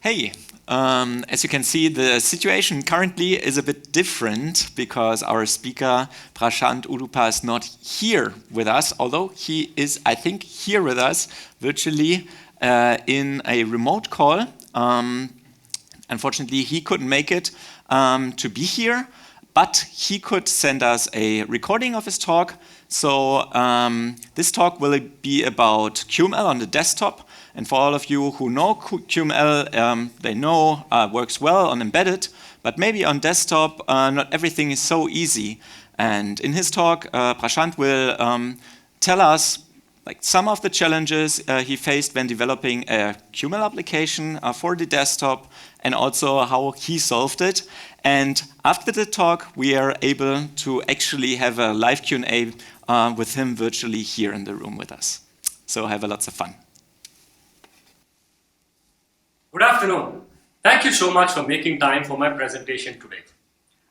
Hey, as you can see, the situation currently is a bit different because our speaker Prashant Udupa is not here with us, although he is, I think, here with us virtually in a remote call. Unfortunately, he couldn't make it to be here, but he could send us a recording of his talk. So this talk will be about QML on the desktop. And for all of you who know QML, they know works well on embedded, but maybe on desktop, not everything is so easy. And in his talk, Prashant will tell us some of the challenges he faced when developing a QML application for the desktop, and also how he solved it. And after the talk, we are able to actually have a live Q&A with him virtually here in the room with us. So have a lots of fun. Good afternoon. Thank you so much for making time for my presentation today.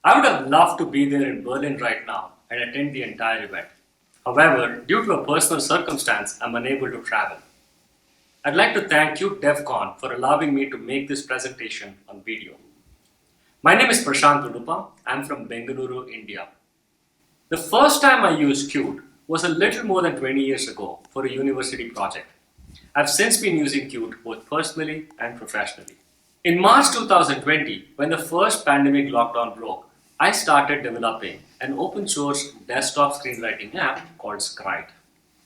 I would have loved to be there in Berlin right now and attend the entire event. However, due to a personal circumstance, I'm unable to travel. I'd like to thank QtDevCon for allowing me to make this presentation on video. My name is Prashant Udupa. I'm from Bengaluru, India. The first time I used Qt was a little more than 20 years ago for a university project. I've since been using Qt both personally and professionally. In March 2020, when the first pandemic lockdown broke, I started developing an open source desktop screenwriting app called Scrite.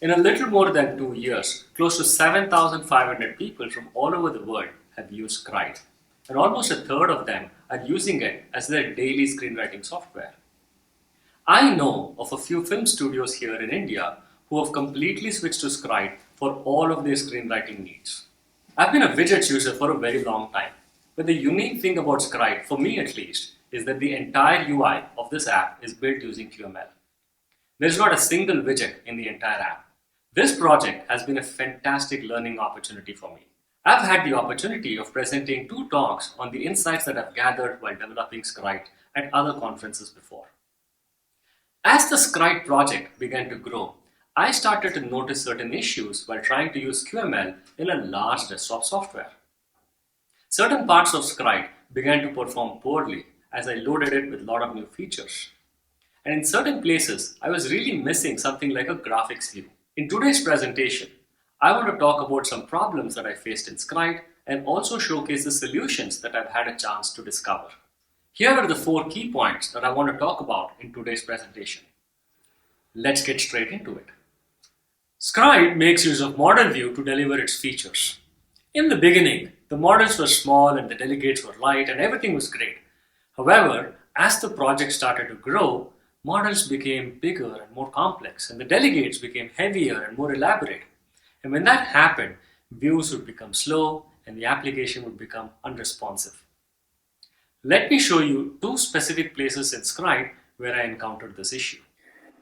In a little more than 2 years, close to 7,500 people from all over the world have used Scrite, and almost a third of them are using it as their daily screenwriting software. I know of a few film studios here in India who have completely switched to Scrite for all of their screenwriting needs. I've been a widgets user for a very long time, but the unique thing about Scrite, for me at least, is that the entire UI of this app is built using QML. There's not a single widget in the entire app. This project has been a fantastic learning opportunity for me. I've had the opportunity of presenting 2 talks on the insights that I've gathered while developing Scrite at other conferences before. As the Scrite project began to grow, I started to notice certain issues while trying to use QML in a large desktop software. Certain parts of Scrite began to perform poorly as I loaded it with a lot of new features. And in certain places, I was really missing something like a graphics view. In today's presentation, I want to talk about some problems that I faced in Scrite and also showcase the solutions that I've had a chance to discover. Here are the 4 key points that I want to talk about in today's presentation. Let's get straight into it. Scrite makes use of model view to deliver its features. In the beginning, the models were small and the delegates were light and everything was great. However, as the project started to grow, models became bigger and more complex, and the delegates became heavier and more elaborate. And when that happened, views would become slow and the application would become unresponsive. Let me show you 2 specific places in Scrite where I encountered this issue.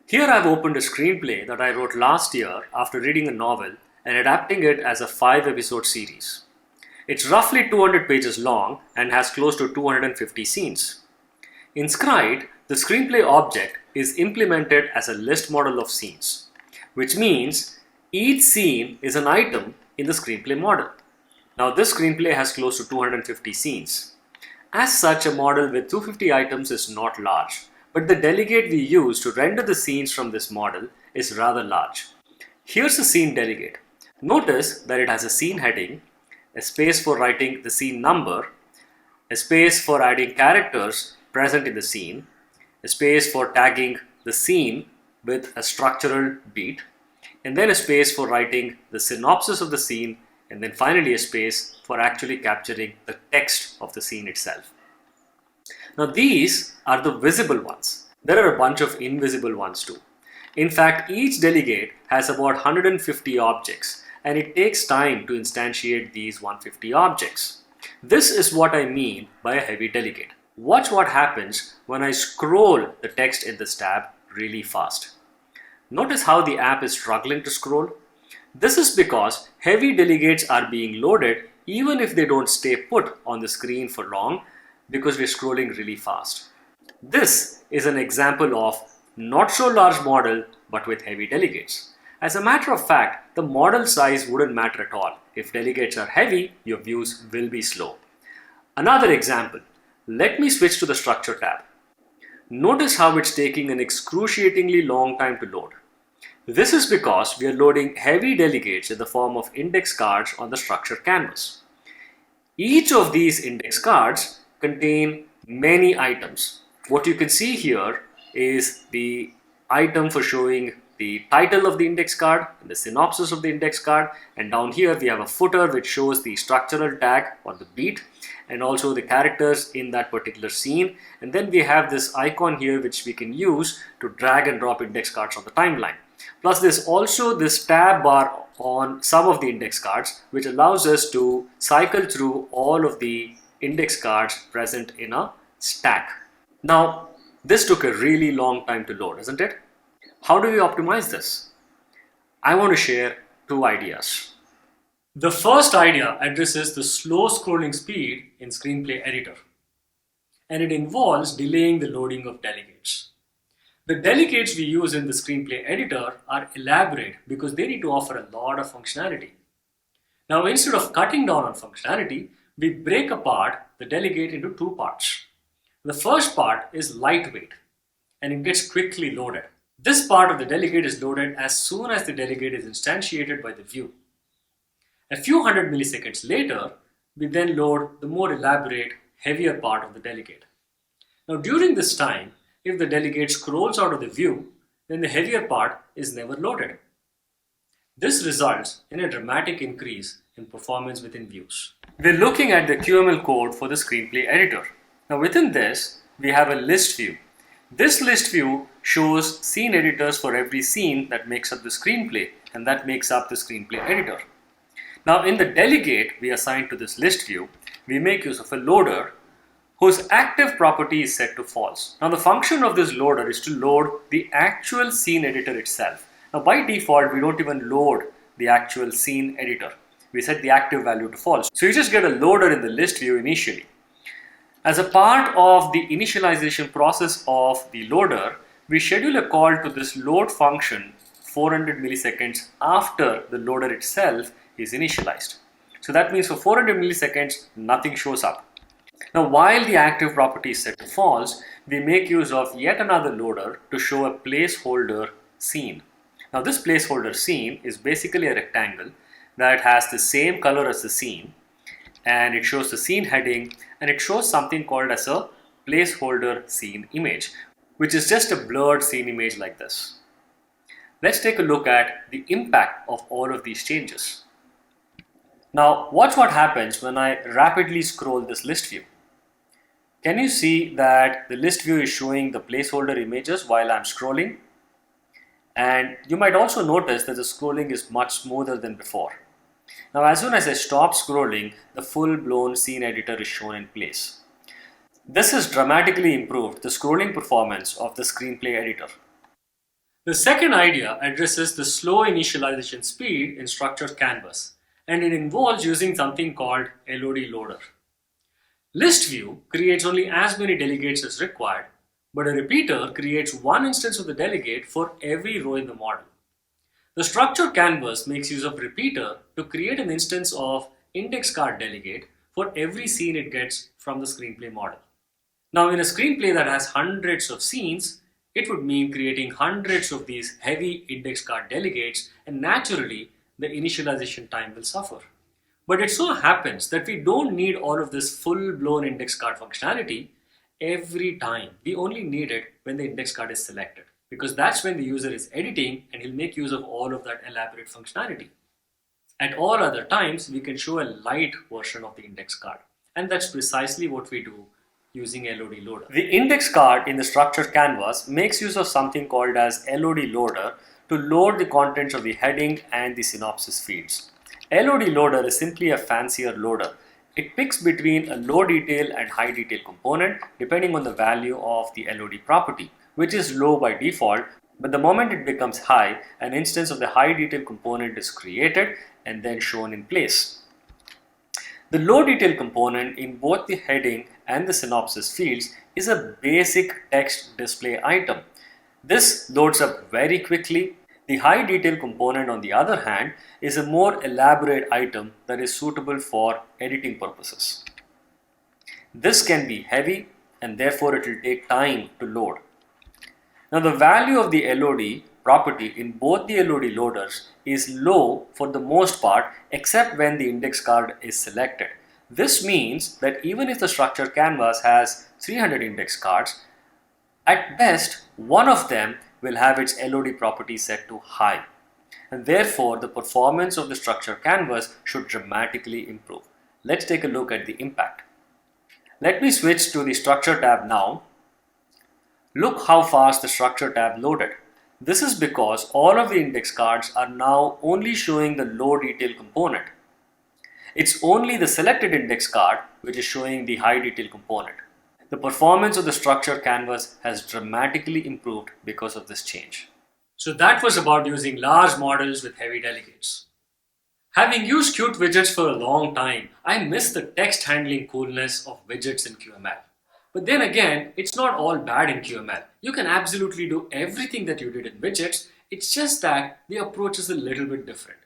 Here I've opened a screenplay that I wrote last year after reading a novel and adapting it as a 5-episode series. It's roughly 200 pages long and has close to 250 scenes. In Scrite, the screenplay object is implemented as a list model of scenes, which means each scene is an item in the screenplay model. Now this screenplay has close to 250 scenes. As such, a model with 250 items is not large, but the delegate we use to render the scenes from this model is rather large. Here's a scene delegate. Notice that it has a scene heading, a space for writing the scene number, a space for adding characters present in the scene, a space for tagging the scene with a structural beat, and then a space for writing the synopsis of the scene, and then finally a space for actually capturing the text of the scene itself. Now these are the visible ones. There are a bunch of invisible ones too. In fact, each delegate has about 150 objects, and it takes time to instantiate these 150 objects. This is what I mean by a heavy delegate. Watch what happens when I scroll the text in this tab really fast. Notice how the app is struggling to scroll. This is because heavy delegates are being loaded even if they don't stay put on the screen for long because we're scrolling really fast. This is an example of not so large model but with heavy delegates. As a matter of fact, the model size wouldn't matter at all. If delegates are heavy, your views will be slow. Another example, let me switch to the structure tab. Notice how it's taking an excruciatingly long time to load. This is because we are loading heavy delegates in the form of index cards on the structure canvas. Each of these index cards contain many items. What you can see here is the item for showing the title of the index card, and the synopsis of the index card, and down here we have a footer which shows the structural tag or the beat and also the characters in that particular scene, and then we have this icon here which we can use to drag and drop index cards on the timeline. Plus there's also this tab bar on some of the index cards which allows us to cycle through all of the index cards present in a stack. Now this took a really long time to load, isn't it? How do we optimize this? I want to share two ideas. The first idea addresses the slow scrolling speed in Screenplay Editor, and it involves delaying the loading of delegates. The delegates we use in the Screenplay Editor are elaborate because they need to offer a lot of functionality. Now, instead of cutting down on functionality, we break apart the delegate into two parts. The first part is lightweight, and it gets quickly loaded. This part of the delegate is loaded as soon as the delegate is instantiated by the view. A few hundred milliseconds later, we then load the more elaborate, heavier part of the delegate. Now, during this time, if the delegate scrolls out of the view, then the heavier part is never loaded. This results in a dramatic increase in performance within views. We're looking at the QML code for the Screenplay Editor. Now, within this, we have a list view. This list view shows scene editors for every scene that makes up the screenplay, and that makes up the Screenplay Editor. Now, in the delegate we assign to this list view, we make use of a loader whose active property is set to false. Now, the function of this loader is to load the actual scene editor itself. Now, by default, we don't even load the actual scene editor. We set the active value to false. So you just get a loader in the list view initially. As a part of the initialization process of the loader, we schedule a call to this load function 400 milliseconds after the loader itself is initialized. So that means for 400 milliseconds, nothing shows up. Now, while the active property is set to false, we make use of yet another loader to show a placeholder scene. Now, this placeholder scene is basically a rectangle that has the same color as the scene, and it shows the scene heading, and it shows something called as a placeholder scene image, which is just a blurred scene image like this. Let's take a look at the impact of all of these changes. Now, watch what happens when I rapidly scroll this list view. Can you see that the list view is showing the placeholder images while I'm scrolling? And you might also notice that the scrolling is much smoother than before. Now, as soon as I stop scrolling, the full-blown scene editor is shown in place. This has dramatically improved the scrolling performance of the Screenplay Editor. The second idea addresses the slow initialization speed in structured canvas, and it involves using something called LOD loader. ListView creates only as many delegates as required, but a repeater creates one instance of the delegate for every row in the model. The structure canvas makes use of repeater to create an instance of index card delegate for every scene it gets from the screenplay model. Now, in a screenplay that has hundreds of scenes, it would mean creating hundreds of these heavy index card delegates, and naturally, the initialization time will suffer. But it so happens that we don't need all of this full-blown index card functionality every time. We only need it when the index card is selected, because that's when the user is editing and he'll make use of all of that elaborate functionality. At all other times, we can show a light version of the index card, and that's precisely what we do using LOD loader. The index card in the structured canvas makes use of something called as LOD loader to load the contents of the heading and the synopsis fields. LOD loader is simply a fancier loader. It picks between a low detail and high detail component depending on the value of the LOD property, which is low by default, but the moment it becomes high, an instance of the high detail component is created and then shown in place. The low detail component in both the heading and the synopsis fields is a basic text display item. This loads up very quickly. The high detail component, on the other hand, is a more elaborate item that is suitable for editing purposes. This can be heavy and therefore it will take time to load. Now the value of the LOD property in both the LOD loaders is low for the most part except when the index card is selected. This means that even if the structure canvas has 300 index cards, at best one of them will have its LOD property set to high, and therefore the performance of the structure canvas should dramatically improve. Let's take a look at the impact. Let me switch to the structure tab now. Look how fast the structure tab loaded. This is because all of the index cards are now only showing the low detail component. It's only the selected index card which is showing the high detail component. The performance of the structure canvas has dramatically improved because of this change. So that was about using large models with heavy delegates. Having used Qt widgets for a long time, I miss the text handling coolness of widgets in QML. But then again, it's not all bad in QML. You can absolutely do everything that you did in widgets, it's just that the approach is a little bit different.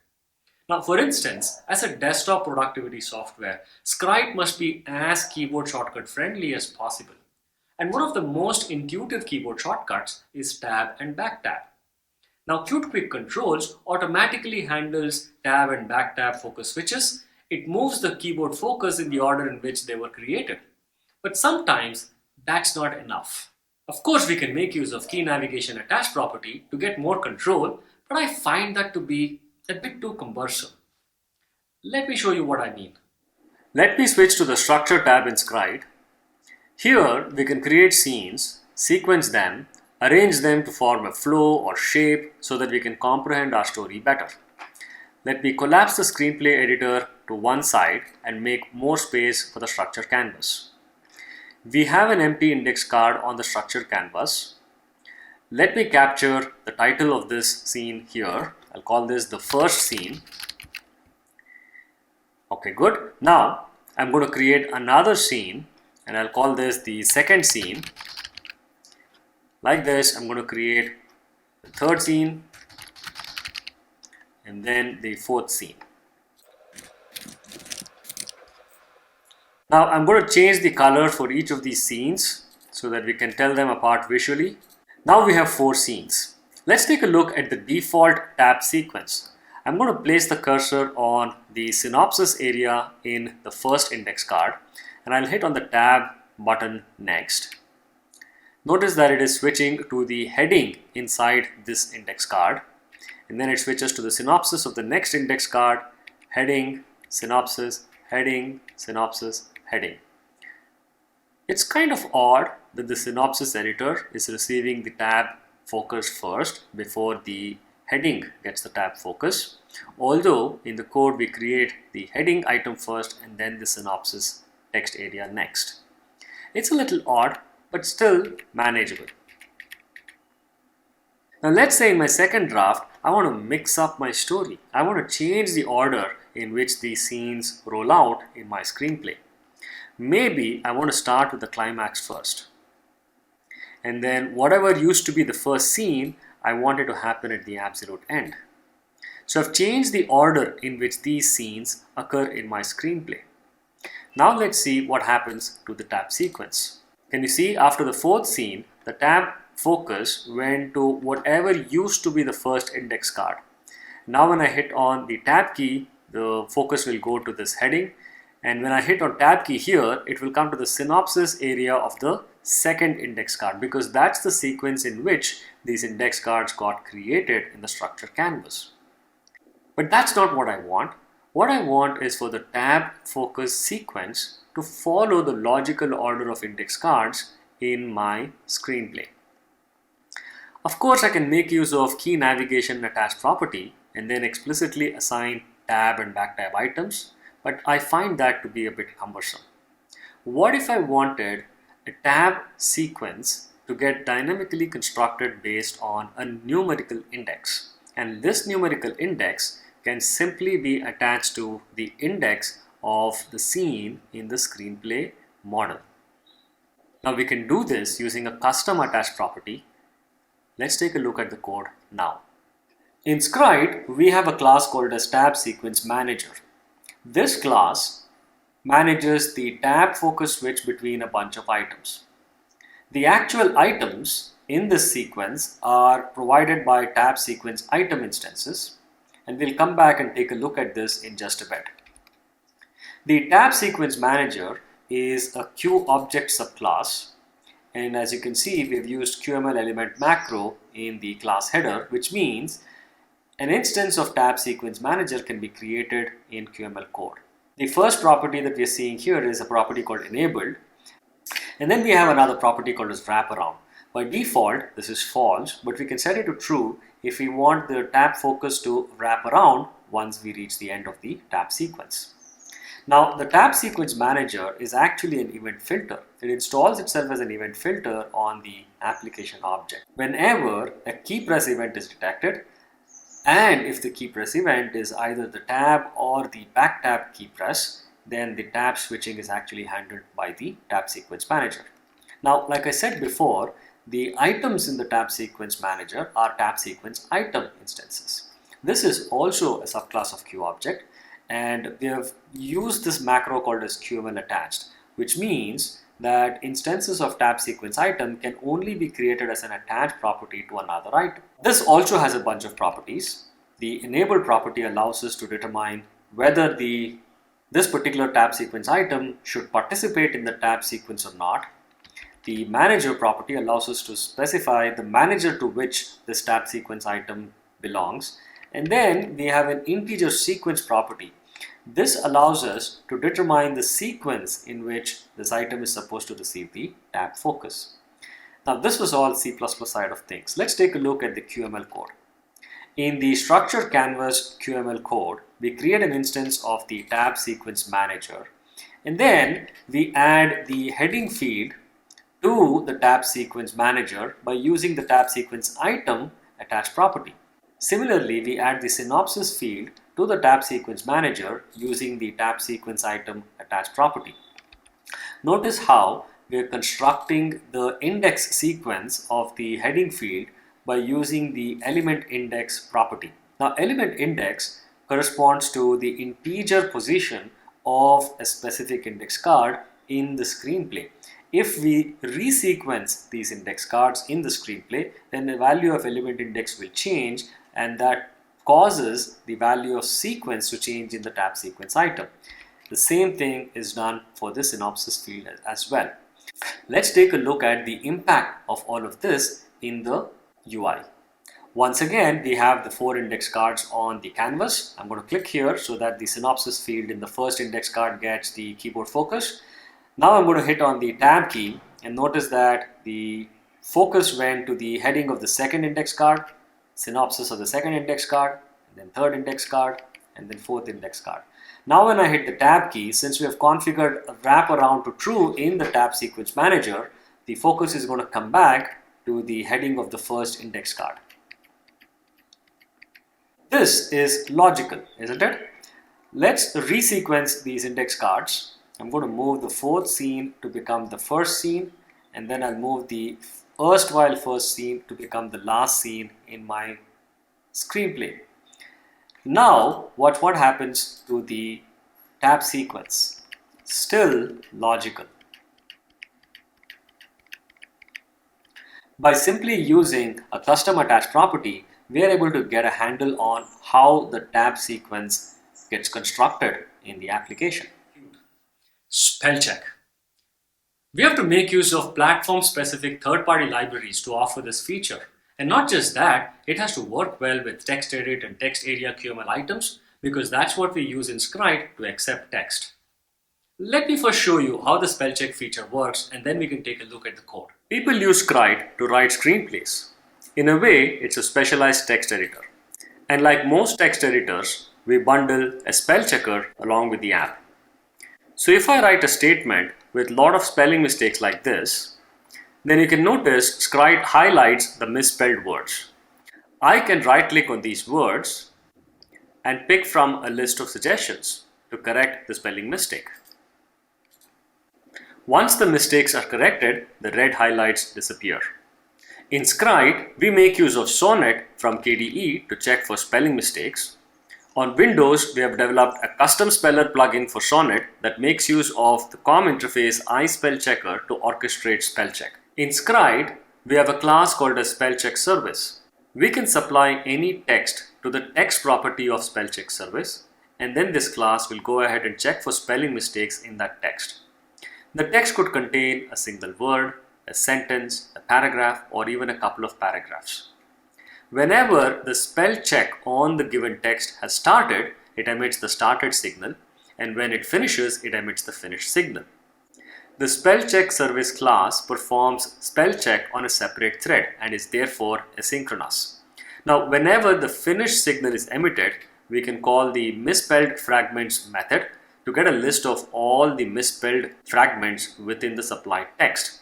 Now, for instance, as a desktop productivity software, Scrite must be as keyboard shortcut friendly as possible. And one of the most intuitive keyboard shortcuts is tab and back tab. Now, Qt Quick Controls automatically handles tab and back tab focus switches. It moves the keyboard focus in the order in which they were created. But sometimes that's not enough. Of course, we can make use of key navigation attach property to get more control, but I find that to be a bit too cumbersome. Let me show you what I mean. Let me switch to the structure tab in Scrite. Here we can create scenes, sequence them, arrange them to form a flow or shape so that we can comprehend our story better. Let me collapse the screenplay editor to one side and make more space for the structure canvas. We have an empty index card on the structure canvas. Let me capture the title of this scene here. I'll call this the first scene. Okay, good. Now I'm going to create another scene and I'll call this the second scene. Like this, I'm going to create the third scene and then the fourth scene. Now I'm going to change the color for each of these scenes so that we can tell them apart visually. Now we have 4 scenes. Let's take a look at the default tab sequence. I'm going to place the cursor on the synopsis area in the first index card and I'll hit on the tab button next. Notice that it is switching to the heading inside this index card, and then it switches to the synopsis of the next index card, heading, synopsis, heading, synopsis, heading. It's kind of odd that the synopsis editor is receiving the tab focus first before the heading gets the tab focus, although in the code we create the heading item first and then the synopsis text area next. It's a little odd, but still manageable. Now let's say in my second draft, I want to mix up my story. I want to change the order in which these scenes roll out in my screenplay. Maybe I want to start with the climax first. And then whatever used to be the first scene, I want it to happen at the absolute end. So I've changed the order in which these scenes occur in my screenplay. Now let's see what happens to the tab sequence. Can you see after the fourth scene, the tab focus went to whatever used to be the first index card. Now when I hit on the tab key, the focus will go to this heading, and when I hit on tab key here, it will come to the synopsis area of the second index card, because that's the sequence in which these index cards got created in the structure canvas. But that's not what I want. What I want is for the tab focus sequence to follow the logical order of index cards in my screenplay. Of course, I can make use of key navigation attached property and then explicitly assign tab and back tab items, but I find that to be a bit cumbersome. What if I wanted a tab sequence to get dynamically constructed based on a numerical index, and this numerical index can simply be attached to the index of the scene in the screenplay model. Now we can do this using a custom attached property. Let's take a look at the code now. In Scrite, we have a class called as tab sequence manager. This class manages the tab focus switch between a bunch of items. The actual items in this sequence are provided by tab sequence item instances, and we'll come back and take a look at this in just a bit. The tab sequence manager is a QObject subclass, and as you can see, we've used QML element macro in the class header, which means an instance of tab sequence manager can be created in QML code. The first property that we are seeing here is a property called enabled, and then we have another property called as wraparound. By default, this is false, but we can set it to true if we want the tab focus to wrap around once we reach the end of the tab sequence. Now, the tab sequence manager is actually an event filter. It installs itself as an event filter on the application object. Whenever a key press event is detected, and if the key press event is either the tab or the back tab key press, then the tab switching is actually handled by the tab sequence manager. Now, like I said before, the items in the tab sequence manager are tab sequence item instances. This is also a subclass of QObject, and we have used this macro called as QML attached, which means that instances of tab sequence item can only be created as an attached property to another item. This also has a bunch of properties. The enable property allows us to determine whether this particular tab sequence item should participate in the tab sequence or not. The manager property allows us to specify the manager to which this tab sequence item belongs. And then we have an integer sequence property. This allows us to determine the sequence in which this item is supposed to receive the tab focus. Now, this was all C++ side of things. Let's take a look at the QML code. In the structure canvas QML code, we create an instance of the tab sequence manager, and then we add the heading field to the tab sequence manager by using the tab sequence item attached property. Similarly, we add the synopsis field to the tab sequence manager using the tab sequence item attached property. Notice how we are constructing the index sequence of the heading field by using the element index property. Now, element index corresponds to the integer position of a specific index card in the screenplay. If we resequence these index cards in the screenplay, then the value of element index will change, and that causes the value of sequence to change in the tab sequence item. The same thing is done for the synopsis field as well. Let's take a look at the impact of all of this in the UI. Once again, we have the 4 index cards on the canvas. I'm going to click here so that the synopsis field in the first index card gets the keyboard focus. Now I'm going to hit on the tab key and notice that the focus went to the heading of the second index card, synopsis of the second index card, and then third index card, and then fourth index card. Now when I hit the tab key, since we have configured a wraparound to true in the tab sequence manager, the focus is going to come back to the heading of the first index card. This is logical, isn't it? Let's resequence these index cards. I'm going to move the fourth scene to become the first scene, and then I'll move the erstwhile first scene to become the last scene in my screenplay. Now, what happens to the tab sequence? Still logical. By simply using a custom attached property, we are able to get a handle on how the tab sequence gets constructed in the application. Spell check. We have to make use of platform-specific third-party libraries to offer this feature. And not just that, it has to work well with text edit and text area QML items, because that's what we use in Scrite to accept text. Let me first show you how the spell check feature works, and then we can take a look at the code. People use Scrite to write screenplays. In a way, it's a specialized text editor. And like most text editors, we bundle a spell checker along with the app. So if I write a statement with a lot of spelling mistakes like this, then you can notice Scrite highlights the misspelled words. I can right-click on these words and pick from a list of suggestions to correct the spelling mistake. Once the mistakes are corrected, the red highlights disappear. In Scrite, we make use of Sonnet from KDE to check for spelling mistakes. On Windows, we have developed a custom speller plugin for Sonnet that makes use of the COM interface iSpellChecker to orchestrate spell check. In Scrite, we have a class called a spellcheck service. We can supply any text to the text property of spellcheck service, and then this class will go ahead and check for spelling mistakes in that text. The text could contain a single word, a sentence, a paragraph, or even a couple of paragraphs. Whenever the spell check on the given text has started, it emits the started signal, and when it finishes, it emits the finished signal. The spell check service class performs spell check on a separate thread and is therefore asynchronous. Now, whenever the finished signal is emitted, we can call the misspelled fragments method to get a list of all the misspelled fragments within the supplied text.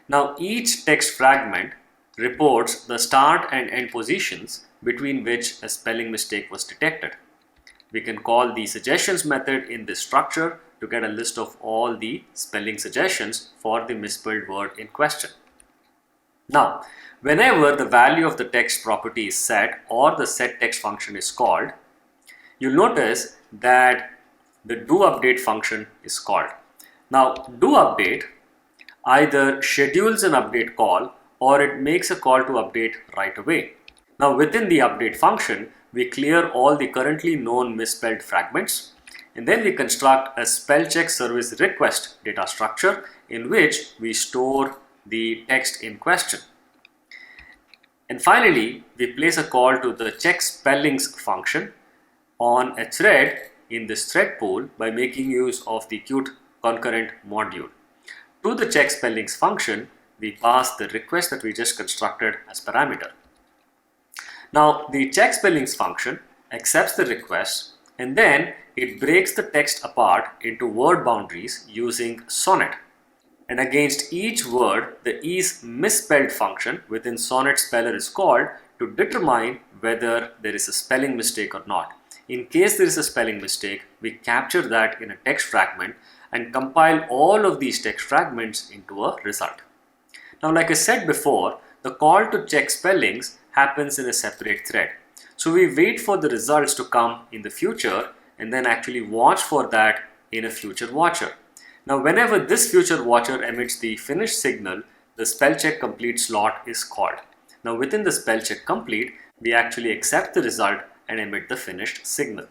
Now, each text fragment reports the start and end positions between which a spelling mistake was detected. We can call the suggestions method in this structure to get a list of all the spelling suggestions for the misspelled word in question. Now, whenever the value of the text property is set or the setText function is called, you'll notice that the doUpdate function is called. Now, doUpdate either schedules an update call or it makes a call to update right away. Now, within the update function, we clear all the currently known misspelled fragments, and then we construct a spellcheck service request data structure in which we store the text in question. And finally, we place a call to the check spellings function on a thread in this thread pool by making use of the Qt concurrent module. To the check spellings function, we pass the request that we just constructed as parameter. Now, the check spellings function accepts the request and then it breaks the text apart into word boundaries using Sonnet. And against each word, the is misspelled function within Sonnet speller is called to determine whether there is a spelling mistake or not. In case there is a spelling mistake, we capture that in a text fragment and compile all of these text fragments into a result. Now, like I said before, the call to check spellings happens in a separate thread. So we wait for the results to come in the future and then actually watch for that in a future watcher. Now, whenever this future watcher emits the finished signal, the spellcheck complete slot is called. Now, within the spellcheck complete, we actually accept the result and emit the finished signal.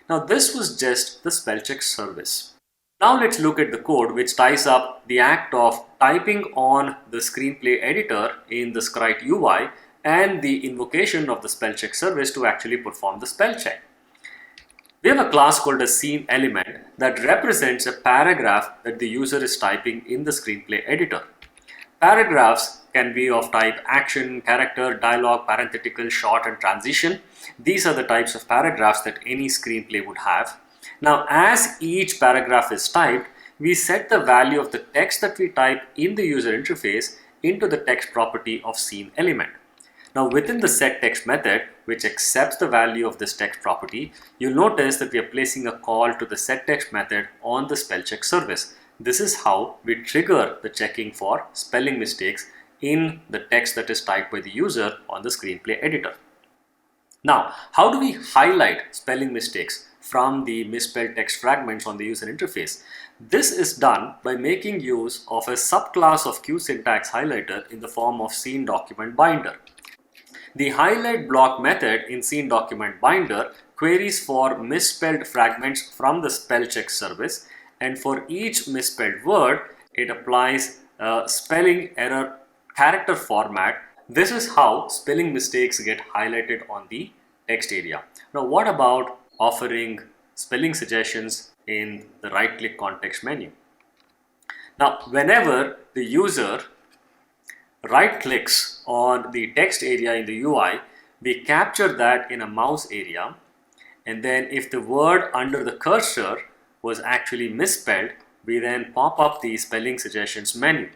Now, this was just the spellcheck service. Now let's look at the code which ties up the act of typing on the screenplay editor in the Scrite UI and the invocation of the spellcheck service to actually perform the spell check. We have a class called a scene element that represents a paragraph that the user is typing in the screenplay editor. Paragraphs can be of type action, character, dialogue, parenthetical, short, and transition. These are the types of paragraphs that any screenplay would have. Now, as each paragraph is typed, we set the value of the text that we type in the user interface into the text property of scene element. Now, within the setText method, which accepts the value of this text property, you'll notice that we are placing a call to the setText method on the spellcheck service. This is how we trigger the checking for spelling mistakes in the text that is typed by the user on the screenplay editor. Now, how do we highlight spelling mistakes from the misspelled text fragments on the user interface? This is done by making use of a subclass of QSyntax highlighter in the form of scene document binder. The highlight block method in scene document binder queries for misspelled fragments from the spellcheck service, and for each misspelled word, it applies a spelling error character format. This is how spelling mistakes get highlighted on the text area. Now, what about offering spelling suggestions in the right-click context menu? Now, whenever the user right-clicks on the text area in the UI, we capture that in a mouse area, and then if the word under the cursor was actually misspelled, we then pop up the spelling suggestions menu.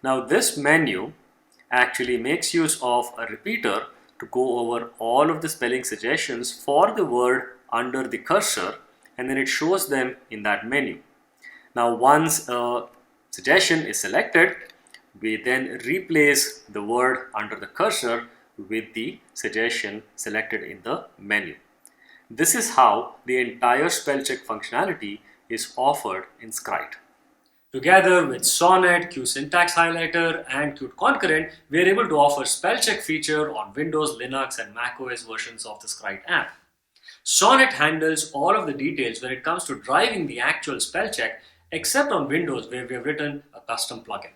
Now, this menu actually makes use of a repeater to go over all of the spelling suggestions for the word under the cursor, and then it shows them in that menu. Now, once a suggestion is selected, we then replace the word under the cursor with the suggestion selected in the menu. This is how the entire spell check functionality is offered in Scrite. Together with Sonnet, QSyntax Highlighter, and QtConcurrent, we are able to offer spell check feature on Windows, Linux, and macOS versions of the Scrite app. Sonnet handles all of the details when it comes to driving the actual spell check, except on Windows where we have written a custom plugin.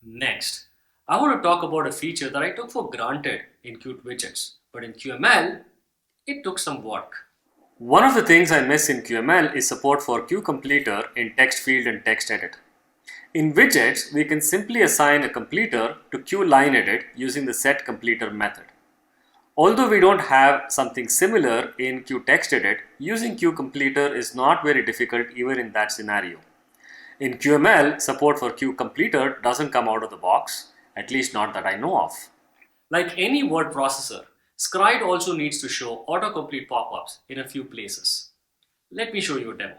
Next, I want to talk about a feature that I took for granted in Qt widgets, but in QML, it took some work. One of the things I miss in QML is support for QCompleter in text field and text edit. In widgets, we can simply assign a completer to QLineEdit using the setCompleter method. Although we don't have something similar in QTextEdit, using QCompleter is not very difficult even in that scenario. In QML, support for QCompleter doesn't come out of the box, at least not that I know of. Like any word processor, Scrite also needs to show autocomplete pop-ups in a few places. Let me show you a demo.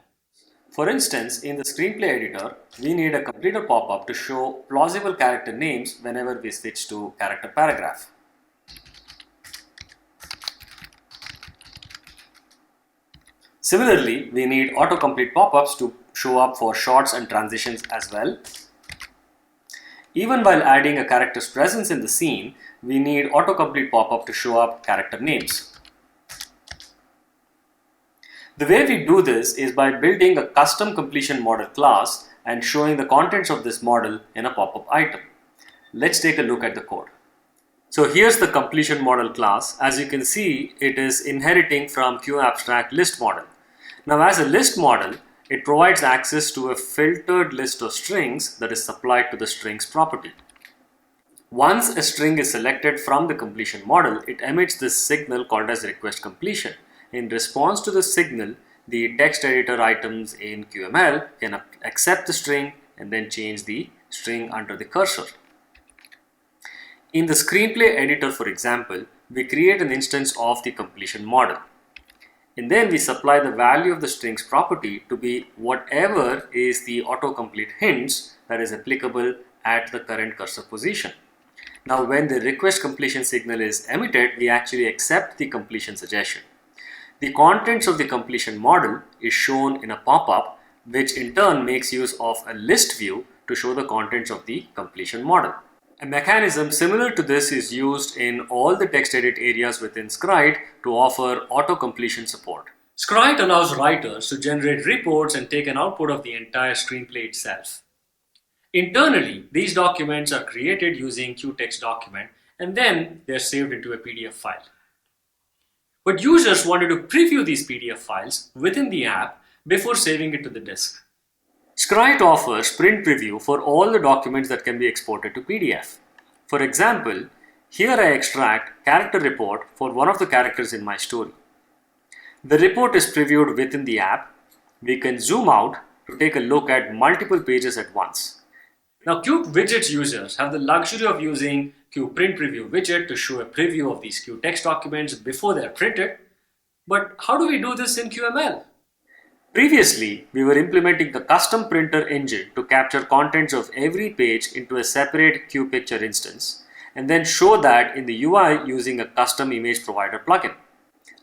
For instance, in the screenplay editor, we need a completer pop-up to show plausible character names whenever we switch to character paragraph. Similarly, we need autocomplete pop-ups to show up for shorts and transitions as well. Even while adding a character's presence in the scene, we need autocomplete pop-up to show up character names. The way we do this is by building a custom completion model class and showing the contents of this model in a pop-up item. Let's take a look at the code. So here's the completion model class. As you can see, it is inheriting from QAbstract list model. Now, as a list model, it provides access to a filtered list of strings that is supplied to the strings property. Once a string is selected from the completion model, it emits this signal called as request completion. In response to the signal, the text editor items in QML can accept the string and then change the string under the cursor. In the screenplay editor, for example, we create an instance of the completion model. And then we supply the value of the strings property to be whatever is the autocomplete hints that is applicable at the current cursor position. Now, when the request completion signal is emitted, we actually accept the completion suggestion. The contents of the completion model is shown in a pop-up, which in turn makes use of a list view to show the contents of the completion model. A mechanism similar to this is used in all the text edit areas within Scrite to offer auto-completion support. Scrite allows writers to generate reports and take an output of the entire screenplay itself. Internally, these documents are created using QTextDocument and then they're saved into a PDF file. But users wanted to preview these PDF files within the app before saving it to the disk. Scrite offers print preview for all the documents that can be exported to PDF. For example, here I extract character report for one of the characters in my story. The report is previewed within the app. We can zoom out to take a look at multiple pages at once. Now, Qt widgets users have the luxury of using Qt print preview widget to show a preview of these Qt text documents before they are printed. But how do we do this in QML? Previously, we were implementing the custom printer engine to capture contents of every page into a separate QPicture instance and then show that in the UI using a custom image provider plugin.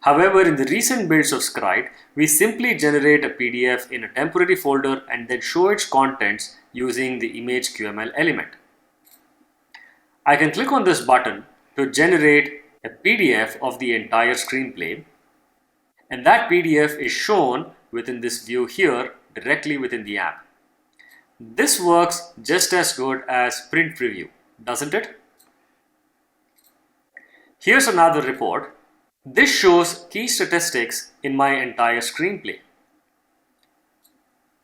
However, in the recent builds of Scrite, we simply generate a PDF in a temporary folder and then show its contents using the image QML element. I can click on this button to generate a PDF of the entire screenplay, and that PDF is shown within this view here directly within the app. This works just as good as print preview, doesn't it? Here's another report. This shows key statistics in my entire screenplay.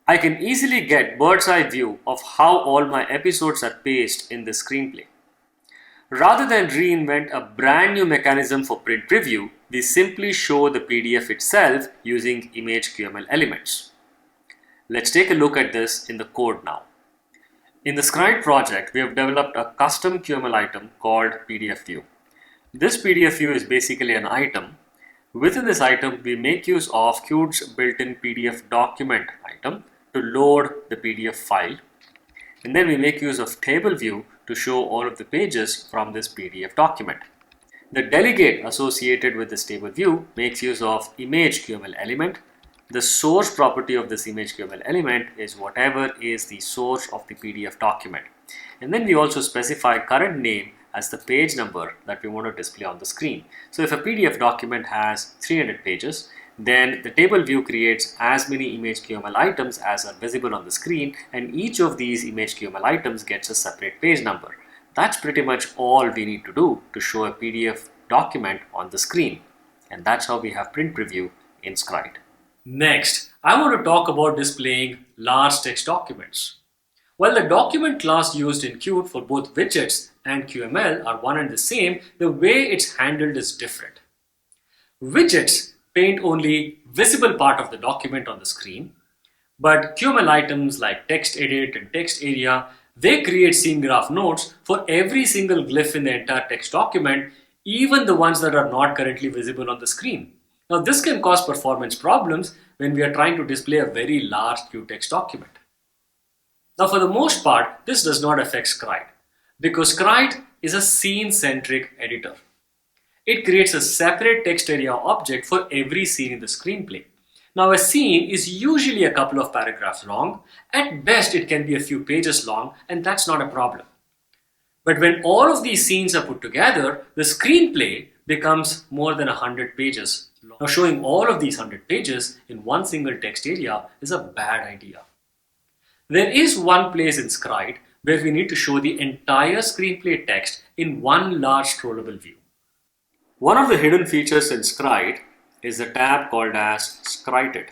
I can easily get bird's eye view of how all my episodes are paced in the screenplay. Rather than reinvent a brand new mechanism for print preview, we simply show the PDF itself using image QML elements. Let's take a look at this in the code now. In the Scrite project, we have developed a custom QML item called PDF view. This PDF view is basically an item. Within this item, we make use of Qt's built-in PDF document item to load the PDF file. And then we make use of table view to show all of the pages from this PDF document. The delegate associated with this table view makes use of image QML element. The source property of this image QML element is whatever is the source of the PDF document. And then we also specify current name as the page number that we want to display on the screen. So if a PDF document has 300 pages, then the table view creates as many image QML items as are visible on the screen, and each of these image QML items gets a separate page number. That's pretty much all we need to do to show a PDF document on the screen. And that's how we have print preview in Scrite. Next, I want to talk about displaying large text documents. While the document class used in Qt for both widgets and QML are one and the same, the way it's handled is different. Widgets paint only visible part of the document on the screen, but QML items like text edit and text area, they create scene graph nodes for every single glyph in the entire text document, even the ones that are not currently visible on the screen. Now this can cause performance problems when we are trying to display a very large Qt text document. Now for the most part, this does not affect Scrite because Scrite is a scene-centric editor. It creates a separate text area object for every scene in the screenplay. Now a scene is usually a couple of paragraphs long. At best it can be a few pages long, and that's not a problem. But when all of these scenes are put together, the screenplay becomes more than 100 pages. Now showing all of these 100 pages in one single text area is a bad idea. There is one place in Scrite where we need to show the entire screenplay text in one large scrollable view. One of the hidden features in Scrite is a tab called as Scrited.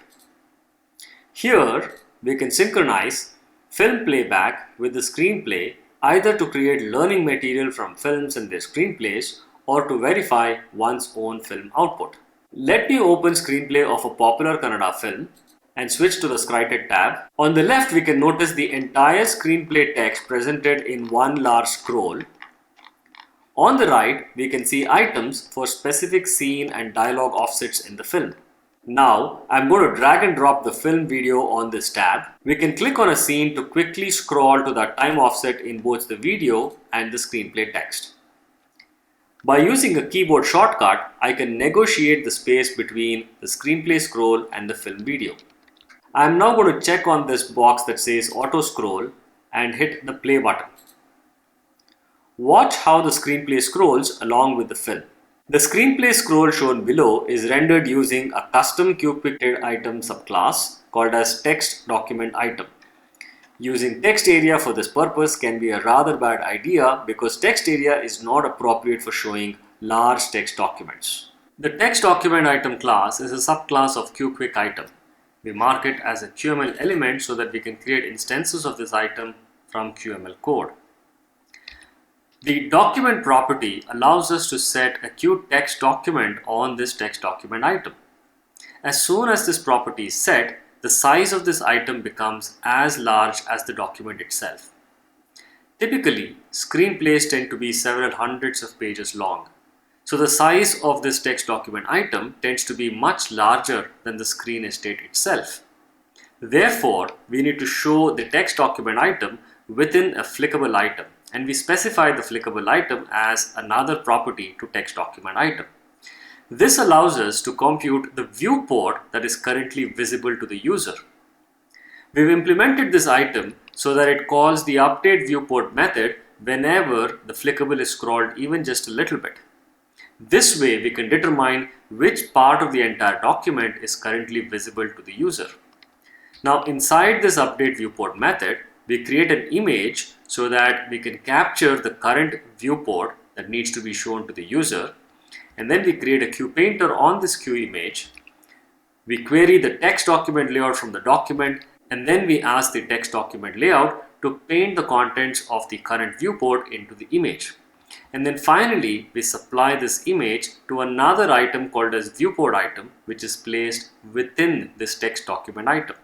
Here we can synchronize film playback with the screenplay, either to create learning material from films and their screenplays or to verify one's own film output. Let me open screenplay of a popular Kannada film and switch to the Scrited tab. On the left we can notice the entire screenplay text presented in one large scroll. On the right we can see items for specific scene and dialogue offsets in the film. Now I'm going to drag and drop the film video on this tab. We can click on a scene to quickly scroll to that time offset in both the video and the screenplay text. By using a keyboard shortcut, I can negotiate the space between the screenplay scroll and the film video. I am now going to check on this box that says auto scroll and hit the play button. Watch how the screenplay scrolls along with the film. The screenplay scroll shown below is rendered using a custom QtDevItem subclass called as text document item. Using text area for this purpose can be a rather bad idea because text area is not appropriate for showing large text documents. The text document item class is a subclass of QQuickItem. We mark it as a QML element so that we can create instances of this item from QML code. The document property allows us to set a Qt text document on this text document item. As soon as this property is set, the size of this item becomes as large as the document itself. Typically, screenplays tend to be several hundreds of pages long. So the size of this text document item tends to be much larger than the screen estate itself. Therefore, we need to show the text document item within a flickable item, and we specify the flickable item as another property to text document item. This allows us to compute the viewport that is currently visible to the user. We've implemented this item so that it calls the update viewport method whenever the flickable is scrolled even just a little bit. This way we can determine which part of the entire document is currently visible to the user. Now inside this update viewport method, we create an image so that we can capture the current viewport that needs to be shown to the user, and then we create a QPainter on this Q image. We query the text document layout from the document, and then we ask the text document layout to paint the contents of the current viewport into the image. And then finally, we supply this image to another item called as viewport item, which is placed within this text document item.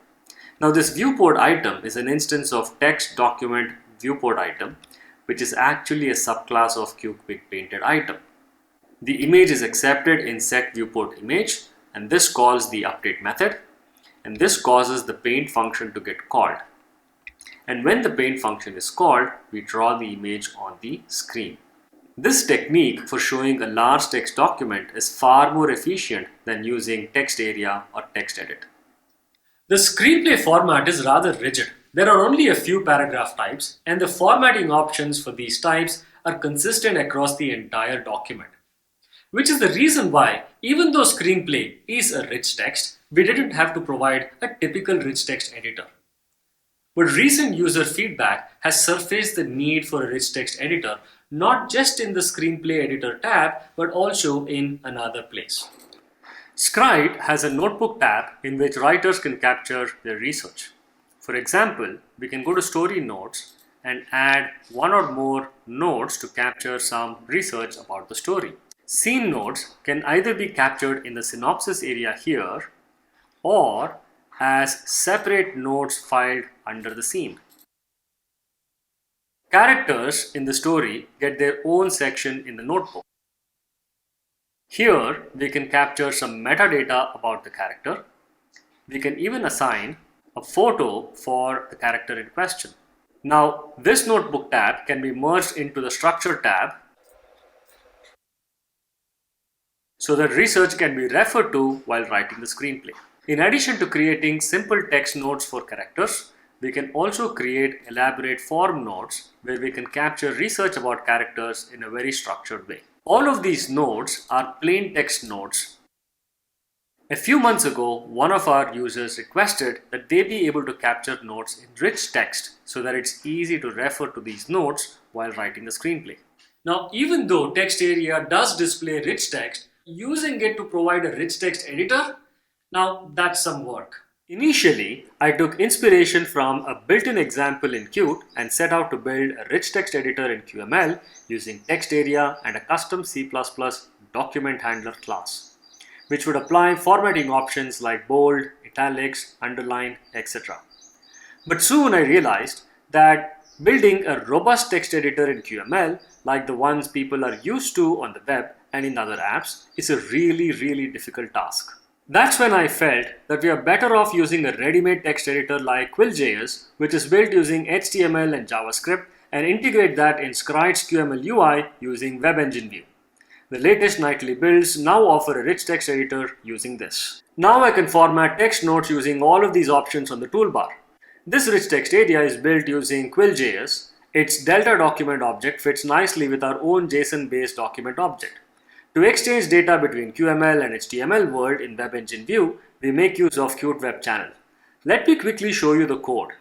Now this viewport item is an instance of text document viewport item, which is actually a subclass of QQuickPainted item. The image is accepted in setViewportImage, and this calls the update method, and this causes the paint function to get called. And when the paint function is called, we draw the image on the screen. This technique for showing a large text document is far more efficient than using text area or text edit. The screenplay format is rather rigid. There are only a few paragraph types, and the formatting options for these types are consistent across the entire document. Which is the reason why, even though screenplay is a rich text, we didn't have to provide a typical rich text editor. But recent user feedback has surfaced the need for a rich text editor, not just in the screenplay editor tab, but also in another place. Scrite has a notebook tab in which writers can capture their research. For example, we can go to story notes and add one or more notes to capture some research about the story. Scene notes can either be captured in the synopsis area here or as separate notes filed under the scene. Characters in the story get their own section in the notebook. Here we can capture some metadata about the character. We can even assign a photo for the character in question. Now this notebook tab can be merged into the structure tab so that research can be referred to while writing the screenplay. In addition to creating simple text notes for characters, we can also create elaborate form notes where we can capture research about characters in a very structured way. All of these notes are plain text notes. A few months ago, one of our users requested that they be able to capture notes in rich text so that it's easy to refer to these notes while writing the screenplay. Now, even though text area does display rich text, using it to provide a rich text editor, now that's some work. Initially, I took inspiration from a built-in example in Qt and set out to build a rich text editor in QML using text area and a custom C++ document handler class, which would apply formatting options like bold, italics, underline, etc. But soon I realized that building a robust text editor in QML, like the ones people are used to on the web and in other apps, is a really difficult task. That's when I felt that we are better off using a ready-made text editor like QuillJS, which is built using HTML and JavaScript, and integrate that in Scrite's QML UI using Web Engine View. The latest nightly builds now offer a rich text editor using this. Now I can format text notes using all of these options on the toolbar. This rich text area is built using QuillJS. Its Delta document object fits nicely with our own JSON-based document object. To exchange data between QML and HTML world in Web Engine View, we make use of Qt Web Channel. Let me quickly show you the code.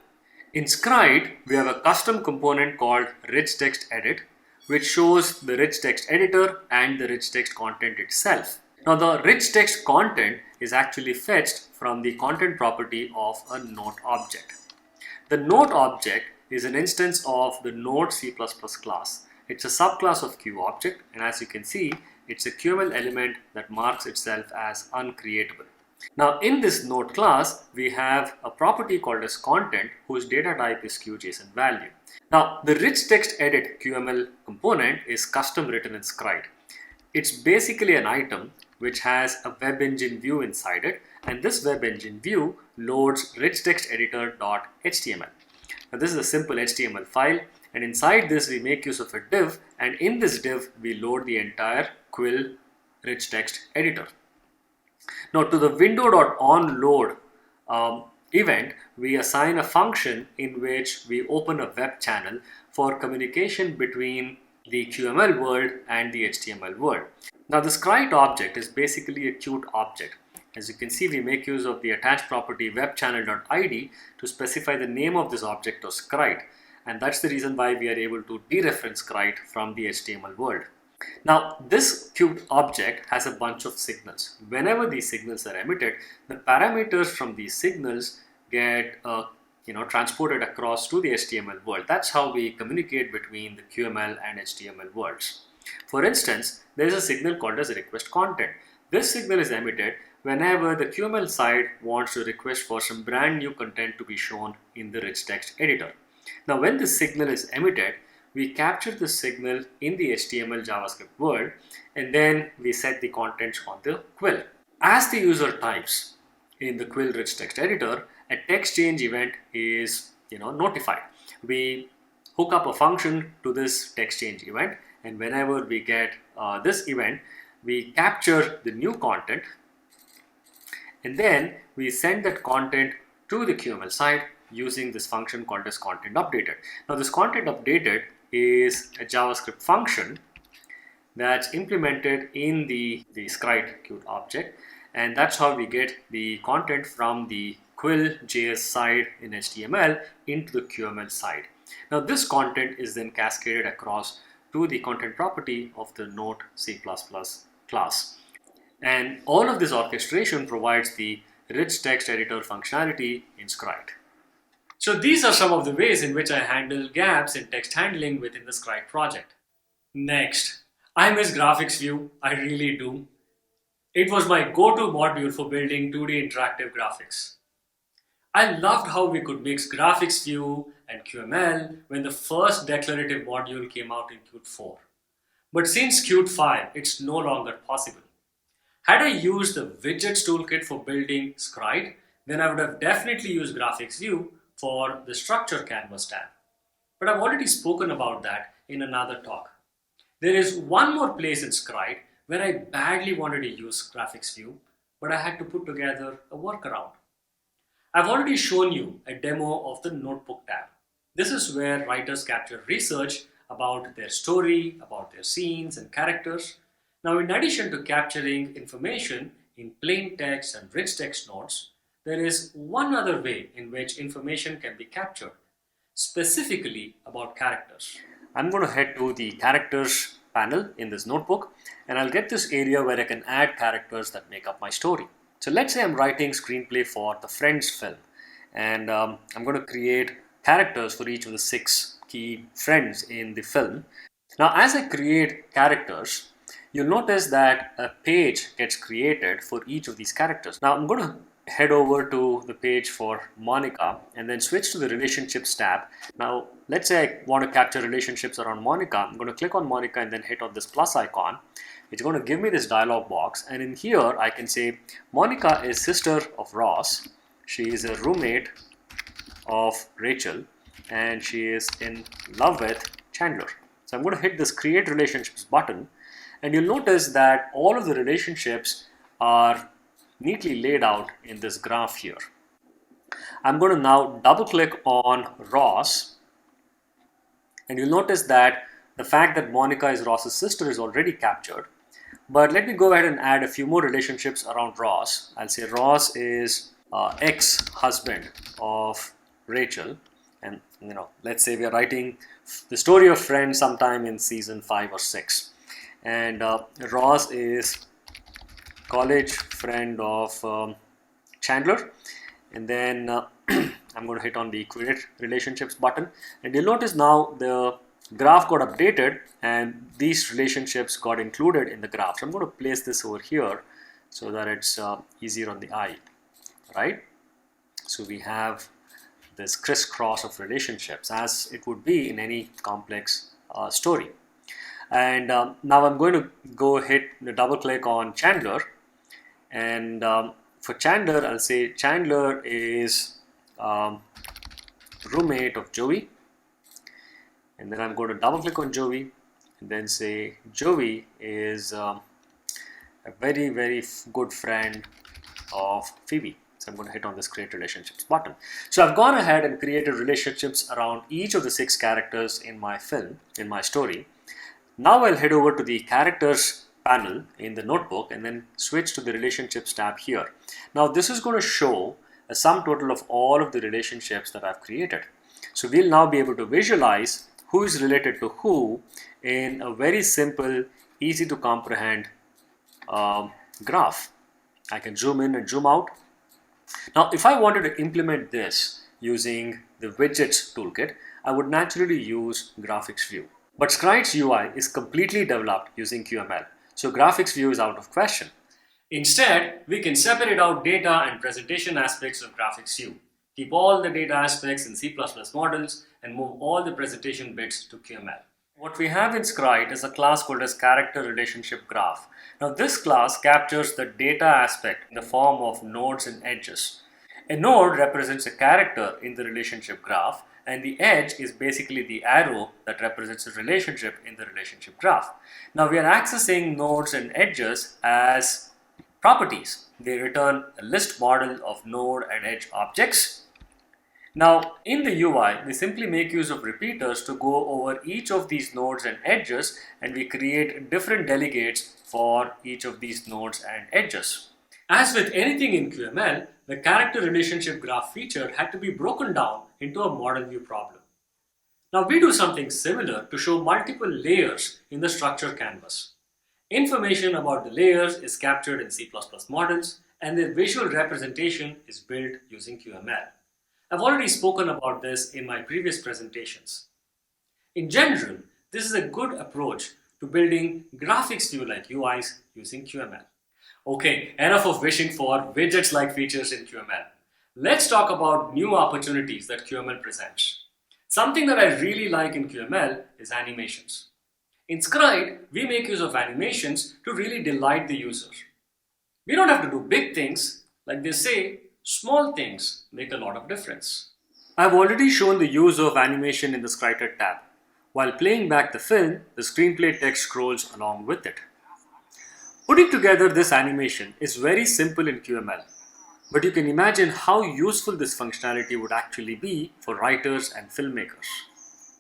In Scrite, we have a custom component called rich text edit, which shows the rich text editor and the rich text content itself. Now the rich text content is actually fetched from the content property of a note object. The note object is an instance of the Node C++ class. It's a subclass of QObject, and as you can see, it's a QML element that marks itself as uncreatable. Now in this node class, we have a property called as content whose data type is QJSON value. Now the rich text edit QML component is custom written in Scrite. It's basically an item which has a web engine view inside it, and this web engine view loads rich text editor.html. Now this is a simple HTML file, and inside this we make use of a div, and in this div we load the entire Quill rich text editor. Now to the window.onLoad event, we assign a function in which we open a web channel for communication between the QML world and the HTML world. Now the Scrite object is basically a Qt object. As you can see, we make use of the attached property webchannel.id to specify the name of this object or Scrite, and that's the reason why we are able to dereference Scrite from the HTML world. Now this Qt object has a bunch of signals. Whenever these signals are emitted, the parameters from these signals get transported across to the HTML world. That's how we communicate between the QML and HTML worlds. For instance, there is a signal called as request content. This signal is emitted whenever the QML side wants to request for some brand new content to be shown in the rich text editor. Now when this signal is emitted, we capture the signal in the HTML JavaScript world, and then we set the contents on the Quill. As the user types in the Quill rich text editor, a text change event is notified. We hook up a function to this text change event, and whenever we get this event, we capture the new content, and then we send that content to the QML side using this function called as content updated. Now this content updated is a JavaScript function that's implemented in the Scrite Qt object, and that's how we get the content from the quill.js side in HTML into the QML side. Now this content is then cascaded across to the content property of the Node C++ class. And all of this orchestration provides the rich text editor functionality in Scrite. So these are some of the ways in which I handle gaps in text handling within the Scrite project. Next, I miss graphics view, I really do. It was my go-to module for building 2D interactive graphics. I loved how we could mix graphics view and QML when the first declarative module came out in Qt 4. But since Qt 5, it's no longer possible. Had I used the widgets toolkit for building Scrite, then I would have definitely used graphics view for the structure canvas tab. But I've already spoken about that in another talk. There is one more place in Scrite where I badly wanted to use graphics view, but I had to put together a workaround. I've already shown you a demo of the Notebook tab. This is where writers capture research about their story, about their scenes and characters. Now, in addition to capturing information in plain text and rich text notes, there is one other way in which information can be captured, specifically about characters. I'm going to head to the characters panel in this notebook, and I'll get this area where I can add characters that make up my story. So let's say I'm writing screenplay for the Friends film, and I'm going to create characters for each of the 6 key friends in the film. Now, as I create characters, you'll notice that a page gets created for each of these characters. Now, I'm going to head over to the page for Monica and then switch to the relationships tab. Now, let's say I want to capture relationships around Monica. I'm going to click on Monica and then hit on this plus icon. It's going to give me this dialog box, and in here I can say Monica is sister of Ross, she is a roommate of Rachel, and she is in love with Chandler. So I'm going to hit this create relationships button, and you'll notice that all of the relationships are neatly laid out in this graph here. I'm going to now double click on Ross, and you'll notice that the fact that Monica is Ross's sister is already captured. But let me go ahead and add a few more relationships around Ross. I'll say Ross is ex-husband of Rachel, and let's say we are writing the story of Friends sometime in season 5 or 6, and Ross is college friend of Chandler, and then I'm going to hit on the create relationships button, and you'll notice now the graph got updated and these relationships got included in the graph. So I'm going to place this over here so that it's easier on the eye, right? So we have this crisscross of relationships as it would be in any complex story. And now I'm going to go hit the double click on Chandler, and for Chandler I'll say Chandler is roommate of Joey, and then I'm going to double click on Joey and then say Joey is a very, very good friend of Phoebe. So I'm going to hit on this create relationships button. So I've gone ahead and created relationships around each of the 6 characters in my film, in my story. Now I'll head over to the characters panel in the notebook and then switch to the relationships tab here. Now this is going to show a sum total of all of the relationships that I've created. So we'll now be able to visualize who is related to who in a very simple, easy to comprehend graph. I can zoom in and zoom out. Now, if I wanted to implement this using the widgets toolkit, I would naturally use graphics view. But Scrite's UI is completely developed using QML, so graphics view is out of question. Instead, we can separate out data and presentation aspects of graphics view, keep all the data aspects in C++ models, and move all the presentation bits to QML. What we have in Scrite is a class called as character relationship graph. Now this class captures the data aspect in the form of nodes and edges. A node represents a character in the relationship graph, and the edge is basically the arrow that represents a relationship in the relationship graph. Now we are accessing nodes and edges as properties. They return a list model of node and edge objects. Now in the UI, we simply make use of repeaters to go over each of these nodes and edges, and we create different delegates for each of these nodes and edges. As with anything in QML, the character relationship graph feature had to be broken down into a model view problem. Now we do something similar to show multiple layers in the structure canvas. Information about the layers is captured in C++ models, and their visual representation is built using QML. I've already spoken about this in my previous presentations. In general, this is a good approach to building graphics view like UIs using QML. Okay, enough of wishing for widgets-like features in QML. Let's talk about new opportunities that QML presents. Something that I really like in QML is animations. In Scrite, we make use of animations to really delight the user. We don't have to do big things. Like they say, small things make a lot of difference. I've already shown the use of animation in the Scrite tab. While playing back the film, the screenplay text scrolls along with it. Putting together this animation is very simple in QML, but you can imagine how useful this functionality would actually be for writers and filmmakers.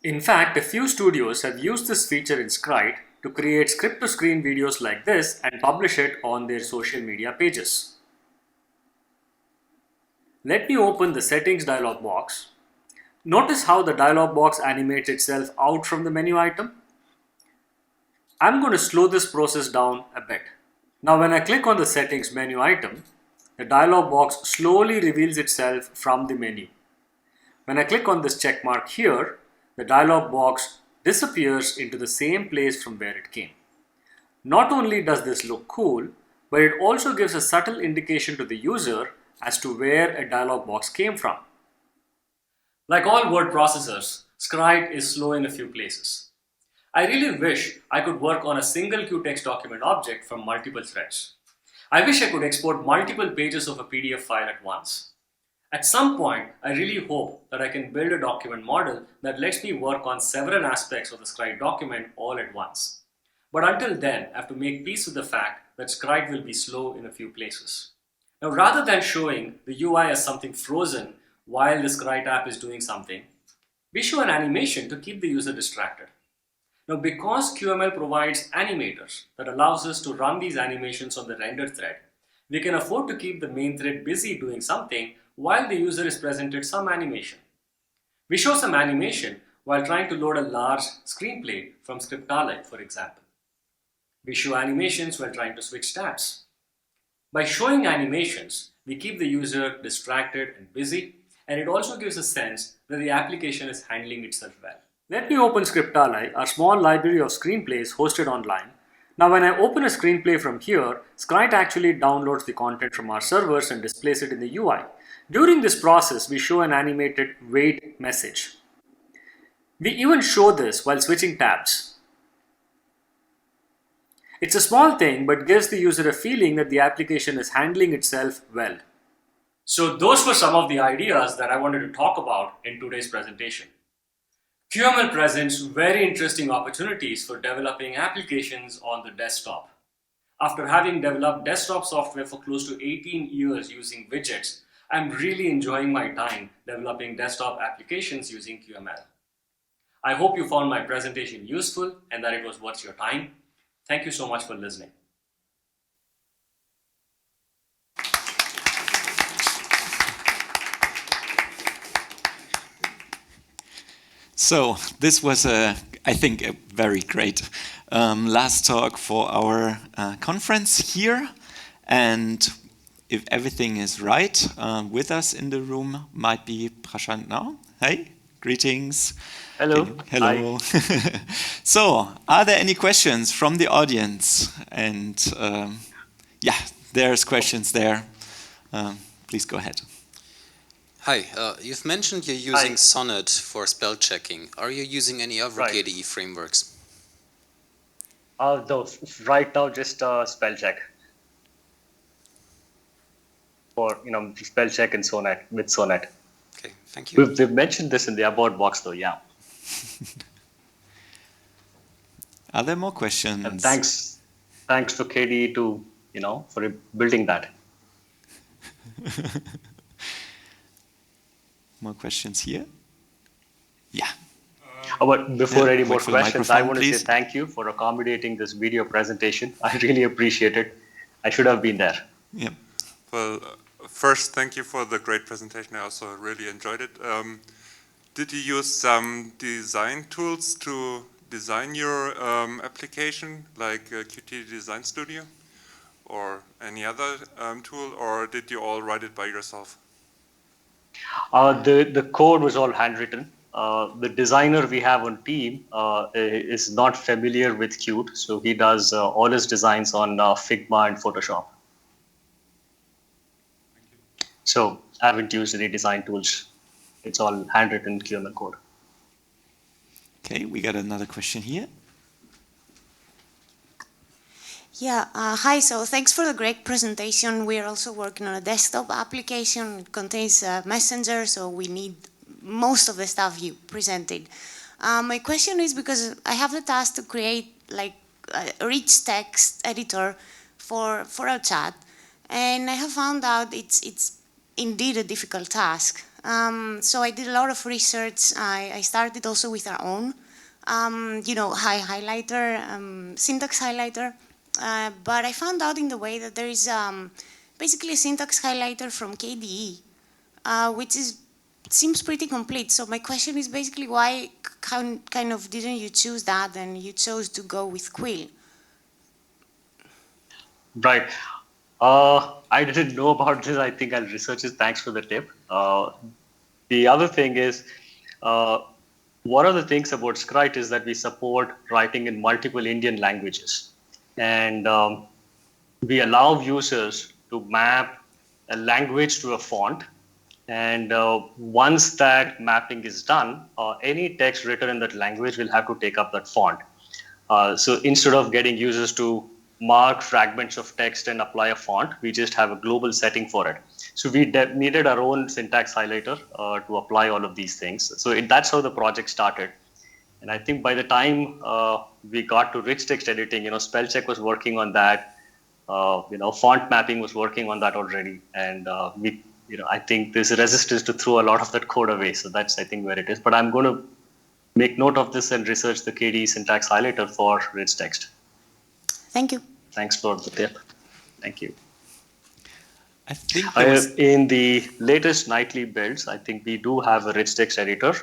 In fact, a few studios have used this feature in Scrite to create script-to-screen videos like this and publish it on their social media pages. Let me open the settings dialog box. Notice how the dialog box animates itself out from the menu item. I'm going to slow this process down a bit. Now when I click on the settings menu item, the dialog box slowly reveals itself from the menu. When I click on this check mark here, the dialog box disappears into the same place from where it came. Not only does this look cool, but it also gives a subtle indication to the user as to where a dialog box came from. Like all word processors, Scrite is slow in a few places. I really wish I could work on a single QText document object from multiple threads. I wish I could export multiple pages of a PDF file at once. At some point, I really hope that I can build a document model that lets me work on several aspects of the Scrite document all at once. But until then, I have to make peace with the fact that Scrite will be slow in a few places. Now, rather than showing the UI as something frozen while the Scrite app is doing something, we show an animation to keep the user distracted. Now, because QML provides animators that allows us to run these animations on the render thread, we can afford to keep the main thread busy doing something while the user is presented some animation. We show some animation while trying to load a large screenplay from Scriptale, for example. We show animations while trying to switch tabs. By showing animations, we keep the user distracted and busy, and it also gives a sense that the application is handling itself well. Let me open Scriptale, our small library of screenplays hosted online. Now when I open a screenplay from here, Scrite actually downloads the content from our servers and displays it in the UI. During this process, we show an animated wait message. We even show this while switching tabs. It's a small thing, but gives the user a feeling that the application is handling itself well. So those were some of the ideas that I wanted to talk about in today's presentation. QML presents very interesting opportunities for developing applications on the desktop. After having developed desktop software for close to 18 years using widgets, I'm really enjoying my time developing desktop applications using QML. I hope you found my presentation useful and that it was worth your time. Thank you so much for listening. So this was, I think, a very great last talk for our conference here. And if everything is right, with us in the room might be Prashant now. Hey, greetings. Hello. Hello. So, are there any questions from the audience? And yeah, there's questions there. Please go ahead. Hi, you've mentioned you're using Sonnet for spell checking. Are you using any other KDE frameworks? Those right now just spell check. For spell check and Sonnet with Sonnet. Okay, Thank you. We've mentioned this in the about box though, yeah. Are there more questions? And thanks to KDE for building that. More questions here? Yeah. But before any more wait for the questions, I microphone, want to say please. thank you for accommodating this video presentation. I really appreciate it. I should have been there. Yep. Well, first, thank you for the great presentation. I also really enjoyed it. Did you use some design tools to design your application, like Qt Design Studio or any other tool, or did you all write it by yourself? The code was all handwritten. The designer we have on team is not familiar with Qt, so he does all his designs on Figma and Photoshop. So I haven't used any design tools. It's all handwritten QML code. Okay, we got another question here. Yeah, hi, so thanks for the great presentation. We're also working on a desktop application. It contains Messenger, so we need most of the stuff you presented. My question is because I have the task to create like a rich text editor for our chat, and I have found out it's indeed a difficult task. So I did a lot of research. I started also with our own, highlighter, syntax highlighter. But I found out in the way that there is basically a syntax highlighter from KDE, which seems pretty complete. So my question is basically why kind of didn't you choose that and you chose to go with Quill? Right. I didn't know about this. I think I'll research it. Thanks for the tip. The other thing is, one of the things about Scrite is that we support writing in multiple Indian languages. And we allow users to map a language to a font. And once that mapping is done, any text written in that language will have to take up that font. So instead of getting users to mark fragments of text and apply a font, we just have a global setting for it. So we needed our own syntax highlighter to apply all of these things. So that's how the project started. And I think by the time we got to rich text editing, spell check was working on that. Font mapping was working on that already. And I think there's a resistance to throw a lot of that code away. So that's, I think, where it is. But I'm going to make note of this and research the KDE syntax highlighter for rich text. Thank you. Thanks for the tip. Thank you. I think in the latest nightly builds, I think we do have a rich text editor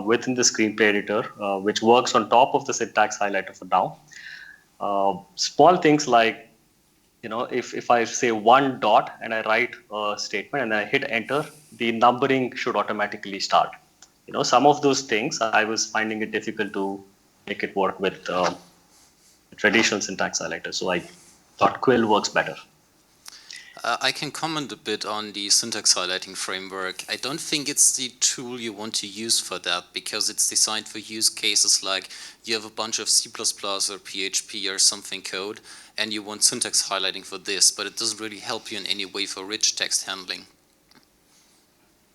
within the screenplay editor, which works on top of the syntax highlighter for now. Small things like, if I say one dot and I write a statement and I hit enter, the numbering should automatically start. Some of those things I was finding it difficult to make it work with traditional syntax highlighter. So I thought Quill works better. I can comment a bit on the syntax highlighting framework. I don't think it's the tool you want to use for that because it's designed for use cases like you have a bunch of C++ or PHP or something code and you want syntax highlighting for this, but it doesn't really help you in any way for rich text handling.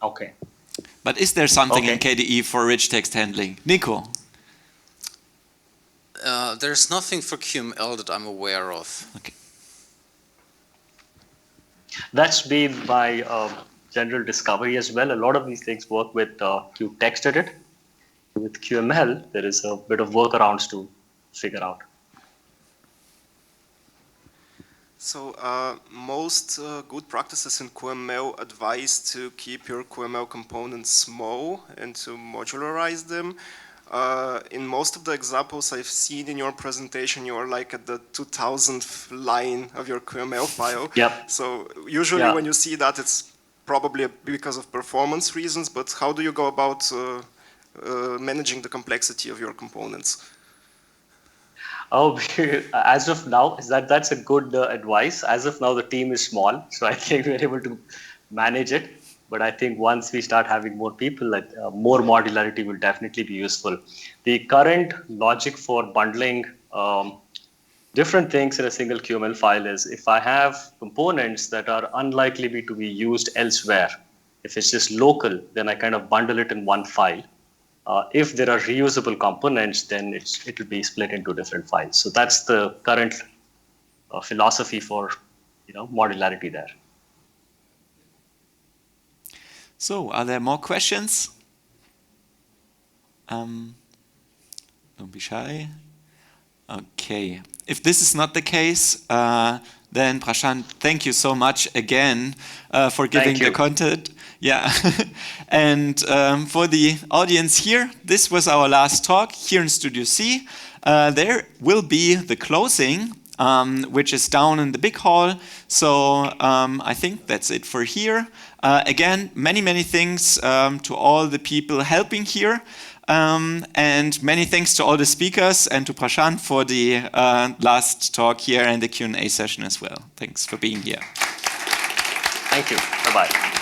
Okay. But is there something in KDE for rich text handling? Nico? There's nothing for QML that I'm aware of. Okay. That's been my general discovery as well. A lot of these things work with QtextEdit. With QML, there is a bit of workarounds to figure out. So most good practices in QML advise to keep your QML components small and to modularize them. In most of the examples I've seen in your presentation, you are like at the 2000th line of your QML file. Yep. So usually when you see that, it's probably because of performance reasons, but how do you go about managing the complexity of your components? Oh, as of now, that's a good advice. As of now, the team is small, so I think we're able to manage it. But I think once we start having more people, more modularity will definitely be useful. The current logic for bundling different things in a single QML file is if I have components that are unlikely to be used elsewhere, If it's just local, then I kind of bundle it in one file. If there are reusable components, then it will be split into different files. So that's the current philosophy for modularity there. So, are there more questions? Don't be shy. Okay. If this is not the case, then Prashant, thank you so much again for giving the content. Yeah. And for the audience here, this was our last talk here in Studio C. There will be the closing, which is down in the big hall. So I think that's it for here. Again, many thanks to all the people helping here. And many thanks to all the speakers and to Prashant for the last talk here and the Q&A session as well. Thanks for being here. Thank you. Bye-bye.